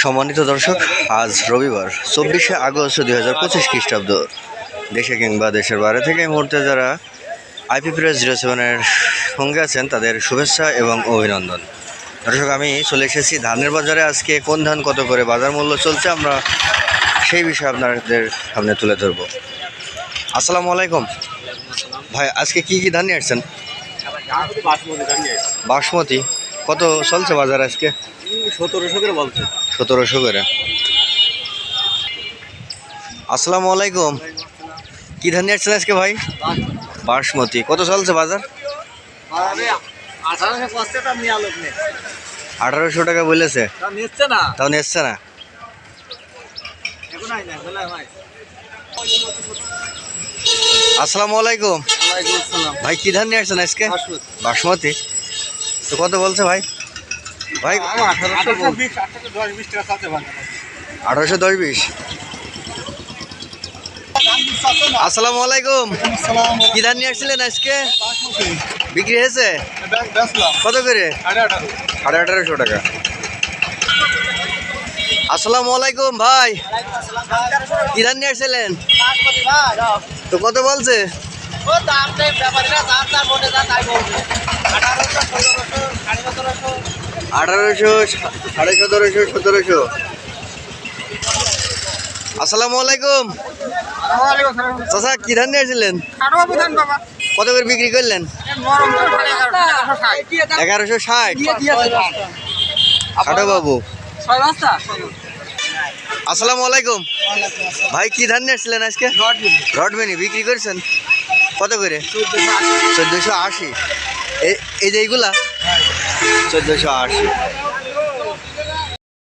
সম্মানিত দর্শক, আজ রবিবার 24শে আগস্ট 2025 খ্রিস্টাব্দ। দেশে কিংবা দেশের বাইরে থেকে এই মুহূর্তে যারা আইপি প্রেস 07-এর সঙ্গে আছেন তাদের শুভেচ্ছা এবং অভিনন্দন। দর্শক, আমি চলে এসেছি ধানের বাজারে। আজকে কোন ধান কত করে বাজার মূল্য চলছে আমরা সেই বিষয়ে আপনাদের সামনে তুলে ধরব। আসসালামু আলাইকুম ভাই, আজকে কি কি ধান নিয়ে আসছেন? বাসমতি কত চলছে বাজার আজকে? 1700 করে বলছে। 1700 করে। আসসালামু আলাইকুম, কি ধান নিয়ে আসছেন আজকে ভাই? বাসমতি কত চলছে বাজার? 1800 টাকা বলেছে, তাও নিচ্ছে না। আসসালামু আলাইকুম ভাই, কি ধান নিয়ে আসছেন আজকে? বাসমতি তো কত বলছে ভাই? ভাই 1810-20। আসসালামু আলাইকুম, কি ধান নিয়ে আসছিলেন আজকে? বিক্রি হয়েছে কত করে? 1850 টাকা। আসসালামু আলাইকুম ভাই, কি ধান নিয়ে আসছিলেন? তো কত বলছে? 1800, 1750, 1700। আসসালামু আলাইকুম চাচা, কি ধান নিয়ে আসছিলেন? কত করে বিক্রি করলেন? 1160। খাটো বাবু। আসসালামু আলাইকুম ভাই, কি ধান নিয়ে আসছিলেন আজকে? রডমিনি বিক্রি করেছেন কত করে? 1480। এই যে এইগুলা 1480।